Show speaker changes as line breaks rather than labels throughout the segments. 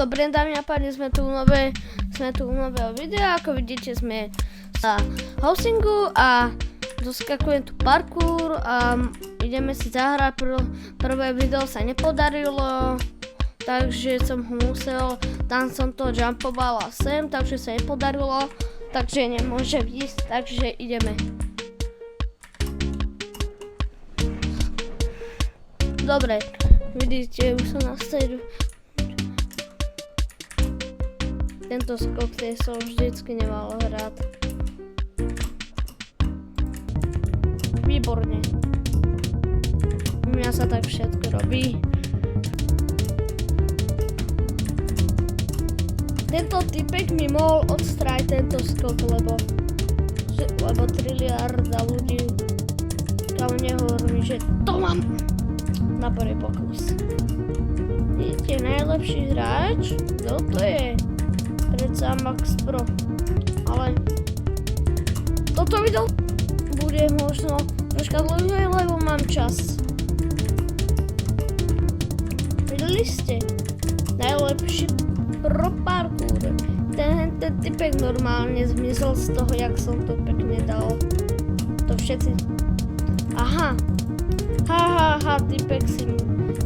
Dobre, dámy a páni, sme tu u nového videa. Ako vidíte, sme na housingu a doskakujem tu parkour a ideme si zahrať. Prvé video sa nepodarilo, takže som ho musel, tam som to jumpovala sem, takže sa nepodarilo, takže nemôže ísť, takže ideme. Dobre, vidíte, už som na stredu. Tento skok som vždycky nemal hrať. Výborne. U mňa sa tak všetko robí. Tento typek mi mohol odstráť tento skok, lebo triliarda ľudí kam nehovorí, že to mám na prvý pokus. Vidíte, najlepší hráč? Kto to je? Predsa Max Pro. Ale toto video bude možno troška dlhé, lebo mám čas. Videli ste? Najlepší pro parkour. Ten typek normálne zmizol z toho, jak som to pekne dal. To všetci... Aha, typek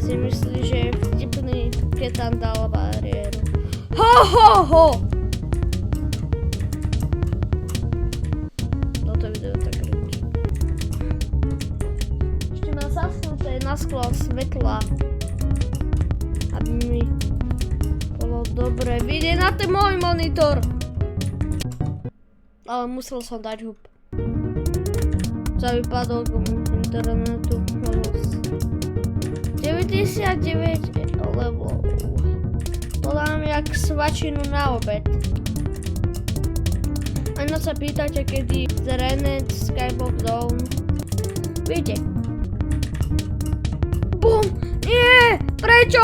si myslí, že je vtipný, keď tam dal bariéru. Ho! Toto video tak kričí. Ešte mám zasnuté na sklo svetla, aby mi bolo dobre vidieť na ten môj monitor. Ale musel som dať hub. Za výpadok internetu. 99 levelov. To dám jak svačinu na obed. Ano sa pýtate, kedy zrenet Skybox Zone. Vidíte. Bum! Nie! Prečo?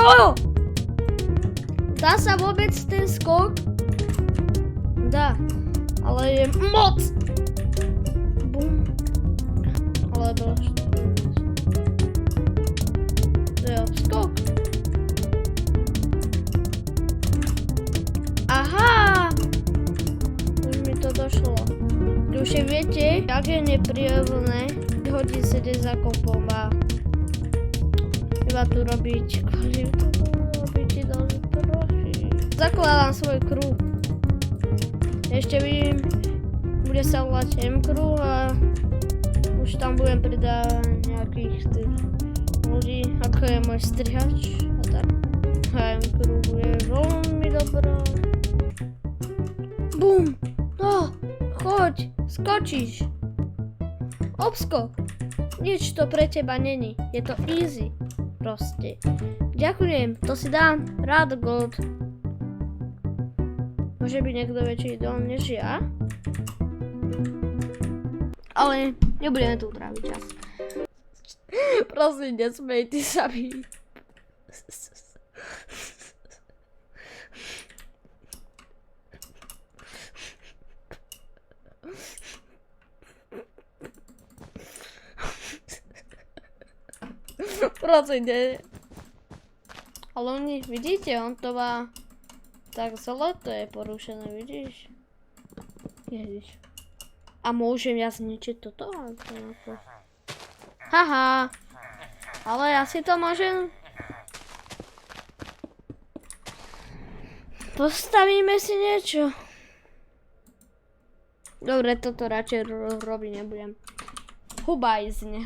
Dá sa vôbec ten skok? Dá. Ale je moc! Bum. Alebo skok. Aha! Už mi to došlo. Už viete, jak je nepríjemné vyhodiť sedieť za kompom a iba tu robiť zakladám svoj crew. Ešte vidím, bude sa volať M-crew a už tam budem pridávať nejakých tých ľudí, ako je môj strihač a tak. A M-crew bude veľmi dobrá. Bum! No, choď, skočíš. Obskok. Nič to pre teba není, je to easy. Proste. Ďakujem, to si dám rád gold. Môže byť niekto väčší dom než ja. Ale nebudeme tu tráviť čas. Prosím, nesmejte sa mi. Prosím, ne. Ale oni, vidíte, on to má tak celé to je porušené, vidíš? Ježiš. A môžem ja zničiť toto? Haha. Ale ja si to môžem... Postavíme si niečo. Dobre, toto radšej robiť nebudem. Hubajzne.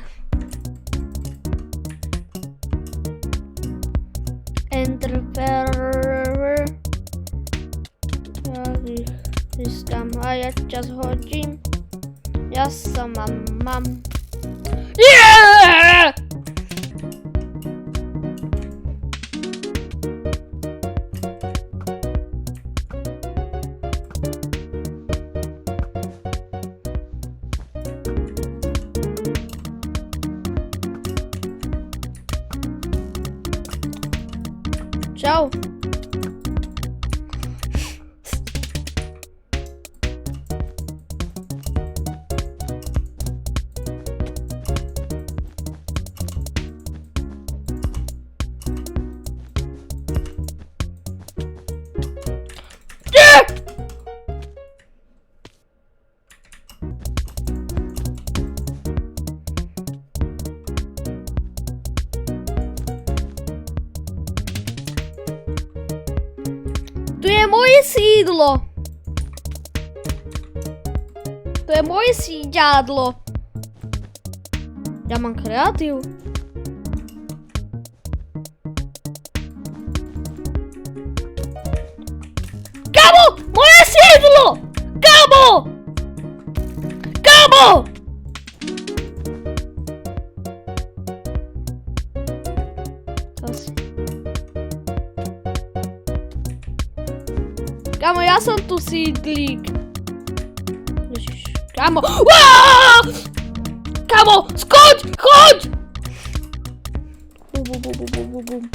Enterprer. Ja ich získam a ja čas hodím. Ja sa mám. Yeah! Čau. je moje sídlo. To je moje sídlo. Ja mám kreatív. Kamo! Moje sídlo! Kamo! Kamo! Kamo, ja som tu sídlík. Ježiš, kamo. Uaaaa! Kamo, skoč, choď! Bum.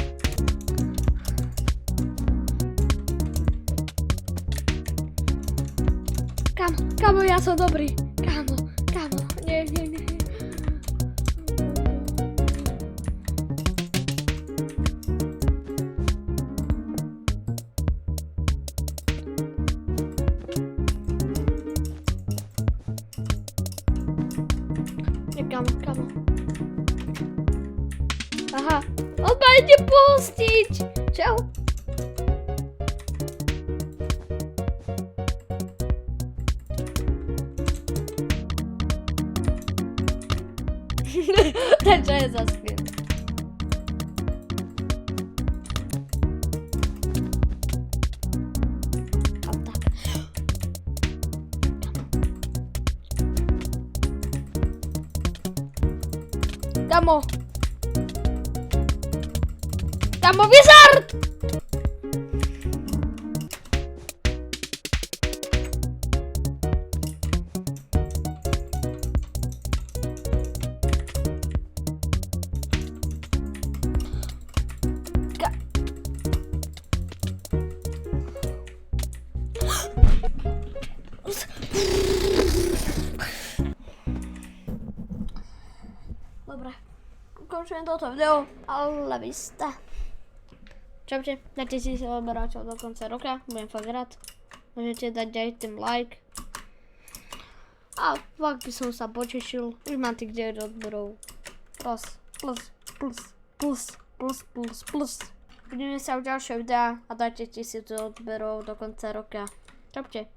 Kamo, ja som dobrý. Kamo, nie. Kamo. Aha, on ma ide pustiť. Čau. Čo je za skin? Kam tak. Kamo, wizard! Dobre, ukončujem toto video, ale vista. Čaute, dajte si odberáčov do konca roka, budem fakt rád. Môžete dať aj ten like. A fakt by som sa potešil, už mám tých 9 odberov. Plus. Vidíme sa v ďalšej videa a dajte 1000 odberov do konca roka. Čaute.